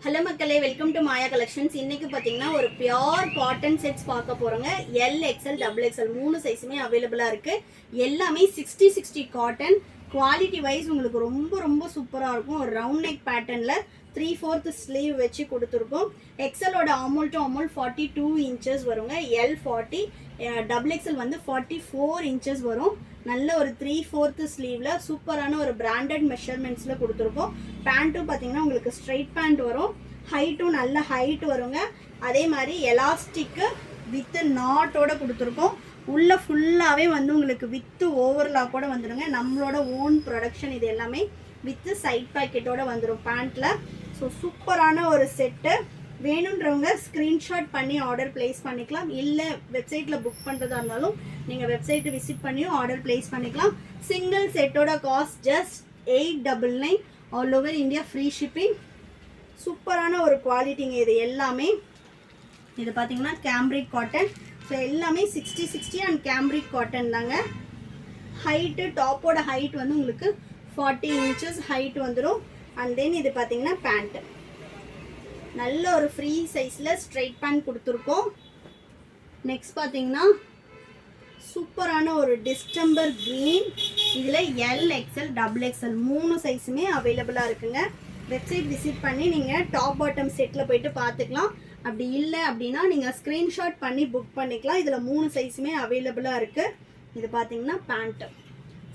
Hello மக்களே, welcome to Maya collections. இன்னைக்கு பார்த்தீங்கன்னா ஒரு பியோர் காட்டன் செட்ஸ் பார்க்க போகிறோங்க. எல் எக்ஸ்எல் டபுள் எக்ஸ்எல் 3 சைஸுமே அவைலபிளாக இருக்குது. எல்லாமே 60 காட்டன். குவாலிட்டி வைஸ் உங்களுக்கு ரொம்ப ரொம்ப சூப்பராக இருக்கும். ஒரு ரவுண்ட் நெக் பேட்டர்னில் 3/4 ஸ்லீவ் வச்சு கொடுத்துருக்கோம். எக்ஸலோட அமௌல் டு அமௌல் 42 இன்ச்சஸ் வருங்க. எல் 40, டபுள் எக்ஸ்எல் வந்து 44 இன்ச்சஸ் வரும். நல்ல ஒரு 3/4 ஸ்லீவில் சூப்பரான ஒரு பிராண்டட் மெஷர்மெண்ட்ஸில் கொடுத்துருக்கோம். பேண்ட்டும் பார்த்தீங்கன்னா உங்களுக்கு ஸ்ட்ரைட் பேண்ட் வரும். ஹைட்டும் நல்ல ஹைட் வருங்க. அதே மாதிரி எலாஸ்டிக்கு வித்து நாட்டோட கொடுத்துருக்கோம். உள்ள ஃபுல்லாகவே வந்து உங்களுக்கு வித்து ஓவர்லாக் கூட வந்துடுங்க. நம்மளோட ஓன் ப்ரொடக்ஷன் இது எல்லாமே வித்து சைட் பேக்கெட்டோட வந்துடும் பேண்ட்டில். ஸோ சூப்பரான ஒரு செட்டு. வேணுன்றவங்க ஸ்க்ரீன்ஷாட் பண்ணி ஆர்டர் பிளேஸ் பண்ணிக்கலாம். இல்லை வெப்சைட்டில் புக் பண்ணுறதா இருந்தாலும் நீங்கள் வெப்சைட்டை விசிட் பண்ணியும் ஆர்டர் பிளேஸ் பண்ணிக்கலாம். சிங்கிள் செட்டோட cost just 899. All over India free shipping. சூப்பரான ஒரு குவாலிட்டிங்க இது எல்லாமே. இது பார்த்தீங்கன்னா கேம்ப்ரிக் காட்டன். ஸோ எல்லாமே 60 அண்ட் கேம்ப்ரிக் காட்டன் தாங்க. ஹைட்டு டாப்போட ஹைட் வந்து உங்களுக்கு 40 இன்ச்சஸ் ஹைட் வந்துடும். அண்ட் தென் இது பார்த்தீங்கன்னா பேண்ட்டு நல்ல ஒரு ஃப்ரீ சைஸில் ஸ்ட்ரைட் பேண்ட் கொடுத்துருக்கோம். நெக்ஸ்ட் பார்த்தீங்கன்னா சூப்பரான ஒரு டிஸ்டம்பர் க்ரீன். இதில் எல் எக்ஸ்எல் டபுள் எக்ஸ்எல் 3 சைஸுமே அவைலபிளாக இருக்குங்க. வெப்சைட் விசிட் பண்ணி நீங்கள் டாப் பாட்டம் செட்டில் போயிட்டு பார்த்துக்கலாம். அப்படி இல்லை அப்படின்னா நீங்கள் ஸ்க்ரீன்ஷாட் பண்ணி புக் பண்ணிக்கலாம். இதில் 3 சைஸுமே அவைலபிளாக இருக்குது. இது பார்த்தீங்கன்னா pant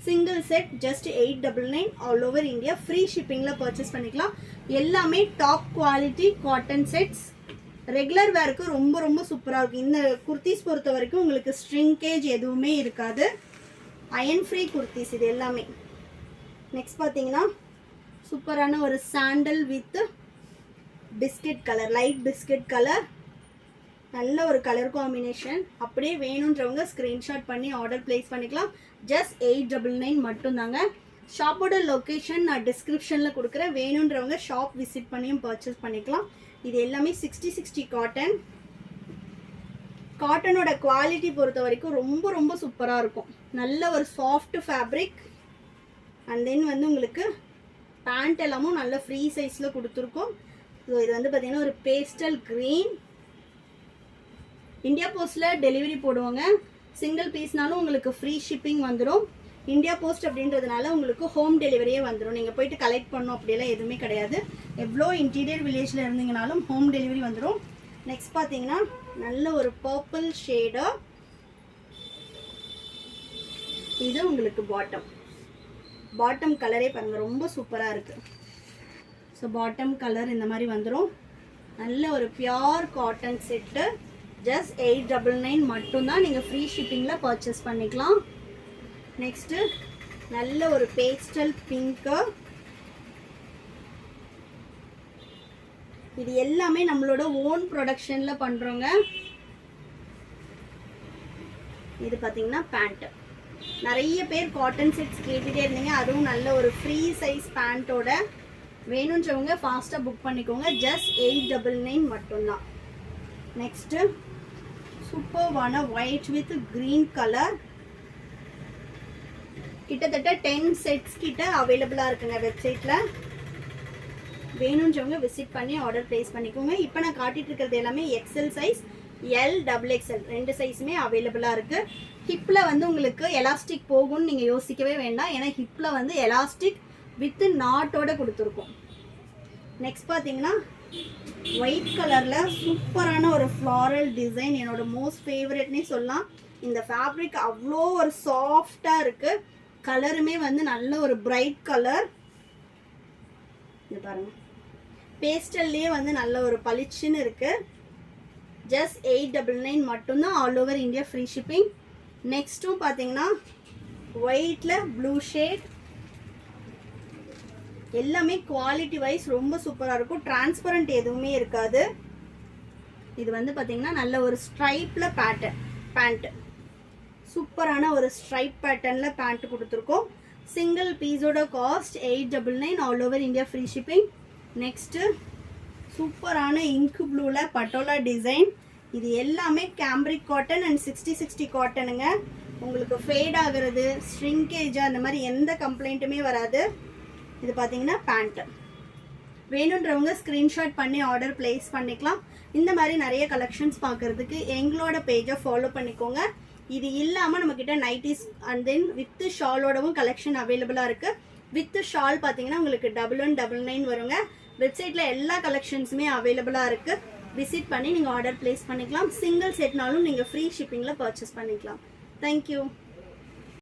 single set just 899. All over India free ஷிப்பிங்கில் பர்ச்சேஸ் பண்ணிக்கலாம். எல்லாமே top quality cotton sets. Regular வேருக்கு ரொம்ப ரொம்ப சூப்பராக இருக்கும். இந்த குர்த்திஸ் பொறுத்த வரைக்கும் உங்களுக்கு ஸ்ட்ரிங்கேஜ் எதுவுமே இருக்காது. அயன் ஃப்ரீ குர்த்திஸ் இது எல்லாமே. நெக்ஸ்ட் பார்த்தீங்கன்னா சூப்பரான ஒரு sandal with biscuit colour, light biscuit colour. நல்ல ஒரு கலர் காம்பினேஷன். அப்படியே வேணுன்றவங்க ஸ்க்ரீன்ஷாட் பண்ணி ஆர்டர் பிளேஸ் பண்ணிக்கலாம். ஜஸ்ட் 899 மட்டும்தாங்க. ஷாப்போட லொக்கேஷன் நான் டிஸ்கிரிப்ஷனில் கொடுக்குறேன். வேணுன்றவங்க ஷாப் விசிட் பண்ணியும் பர்ச்சேஸ் பண்ணிக்கலாம். இது எல்லாமே 60 காட்டன். காட்டனோட குவாலிட்டி பொறுத்த வரைக்கும் ரொம்ப ரொம்ப சூப்பராக இருக்கும். நல்ல ஒரு சாஃப்ட் ஃபேப்ரிக். அண்ட் தென் வந்து உங்களுக்கு பேண்ட் எல்லாமும் நல்ல ஃப்ரீ சைஸில் கொடுத்துருக்கோம். ஸோ இது வந்து பார்த்தீங்கன்னா ஒரு பேஸ்டல் க்ரீன். இந்தியா போஸ்ட்டில் டெலிவரி போடுவாங்க. சிங்கிள் பீஸ்னாலும் உங்களுக்கு ஃப்ரீ ஷிப்பிங் வந்துடும். இந்தியா போஸ்ட் அப்படின்றதுனால உங்களுக்கு ஹோம் டெலிவரியே வந்துடும். நீங்கள் போயிட்டு கலெக்ட் பண்ணணும் அப்படியெல்லாம் எதுவுமே கிடையாது. எவ்வளோ இன்டீரியர் வில்லேஜில் இருந்தீங்கனாலும் ஹோம் டெலிவரி வந்துடும். நெக்ஸ்ட் பார்த்தீங்கன்னா நல்ல ஒரு பர்பிள் ஷேடு. இது உங்களுக்கு பாட்டம் கலரே பாருங்கள், ரொம்ப சூப்பராக இருக்குது. ஸோ பாட்டம் கலர் இந்த மாதிரி வந்துடும். நல்ல ஒரு பியோர் காட்டன் செட்டு. ஜஸ்ட் 899 மட்டும்தான். நீங்கள் ஃப்ரீ ஷிப்பிங்கில் பர்ச்சேஸ் பண்ணிக்கலாம். நெக்ஸ்ட்டு நல்ல ஒரு பேஸ்டல் பிங்க்கு. இது எல்லாமே நம்மளோட ஓன் ப்ரொடக்ஷனில் பண்ணுறோங்க. இது பார்த்தீங்கன்னா பேண்ட்டு. நிறைய பேர் காட்டன் செட்ஸ் கேட்டுகிட்டே இருந்தீங்க. அதுவும் நல்ல ஒரு ஃப்ரீ சைஸ் பேண்ட்டோட. வேணுன்றவங்க ஃபாஸ்ட்டாக புக் பண்ணிக்கோங்க. ஜஸ்ட் 899 மட்டும்தான். நெக்ஸ்ட்டு சூப்பர்வான ஒயிட் வித் க்ரீன் கலர். கிட்டத்தட்ட 10 செட்ஸ் கிட்ட அவைலபிளாக இருக்குங்க வெப்சைட்டில். வேணுன்றவங்க விசிட் பண்ணி ஆர்டர் ப்ளேஸ் பண்ணிக்கோங்க. இப்போ நான் காட்டிட்டு இருக்கிறது எல்லாமே XL size, L double XL 2 சைஸுமே அவைலபிளாக இருக்குது. ஹிப்பில் வந்து உங்களுக்கு எலாஸ்டிக் போகும்னு நீங்கள் யோசிக்கவே வேண்டாம். ஏன்னா ஹிப்பில் வந்து எலாஸ்டிக் வித் நாட்டோட கொடுத்துருக்கோம். நெக்ஸ்ட் பார்த்தீங்கன்னா ஒயிட் கலரில் சூப்பரான ஒரு ஃப்ளாரல் டிசைன். என்னோட மோஸ்ட் ஃபேவரட்னே சொல்லலாம். இந்த ஃபேப்ரிக் அவ்வளோ ஒரு சாஃப்டாக இருக்குது. கலருமே வந்து நல்ல ஒரு பிரைட் கலர். இது பாருங்கள், பேஸ்டல்லையே வந்து நல்ல ஒரு பளிச்சுன்னு இருக்குது. ஜஸ்ட் 899 மட்டும்தான். All over India free shipping. நெக்ஸ்ட்டும் பார்த்தீங்கன்னா ஒயிட்டில் ப்ளூ ஷேட். எல்லாமே குவாலிட்டி வைஸ் ரொம்ப சூப்பராக இருக்கும். டிரான்ஸ்பரண்ட் எதுவுமே இருக்காது. இது வந்து பார்த்தீங்கன்னா நல்ல ஒரு ஸ்ட்ரைப்பில் பேண்ட்டு. சூப்பரான ஒரு ஸ்ட்ரைப் பேட்டர்னில் பேண்ட் கொடுத்துருக்கோம். சிங்கிள் பீஸோட cost 899. All over India free shipping. Next சூப்பரான இங்கு ப்ளூவில் பட்டோலா டிசைன். இது எல்லாமே கேம்ப்ரிக் காட்டன் அண்ட் 60 காட்டனுங்க. உங்களுக்கு ஃபேட் ஆகிறது, ஸ்ட்ரிங்கேஜ் அந்த மாதிரி எந்த கம்ப்ளைண்ட்டுமே வராது. இது பார்த்தீங்கன்னா பேண்ட்டு வேணுன்றவங்க ஸ்க்ரீன்ஷாட் பண்ணி ஆர்டர் பிளேஸ் பண்ணிக்கலாம். இந்த மாதிரி நிறைய கலெக்ஷன்ஸ் பார்க்குறதுக்கு எங்களோட பேஜை ஃபாலோ பண்ணிக்கோங்க. இது இல்லாமல் நம்மக்கிட்ட நைட்டிஸ் அண்ட் தென் வித் ஷாலோடவும் கலெக்ஷன் அவைலபிளாக இருக்குது. வித் ஷால் பார்த்தீங்கன்னா உங்களுக்கு 1199 வருங்க. வெப்சைட்டில் எல்லா கலெக்ஷன்ஸுமே அவைலபிளாக இருக்குது. விசிட் பண்ணி நீங்கள் ஆர்டர் பிளேஸ் பண்ணிக்கலாம். சிங்கிள் செட்னாலும் நீங்கள் ஃப்ரீ ஷிப்பிங்கில் பர்ச்சேஸ் பண்ணிக்கலாம். தேங்க்யூ.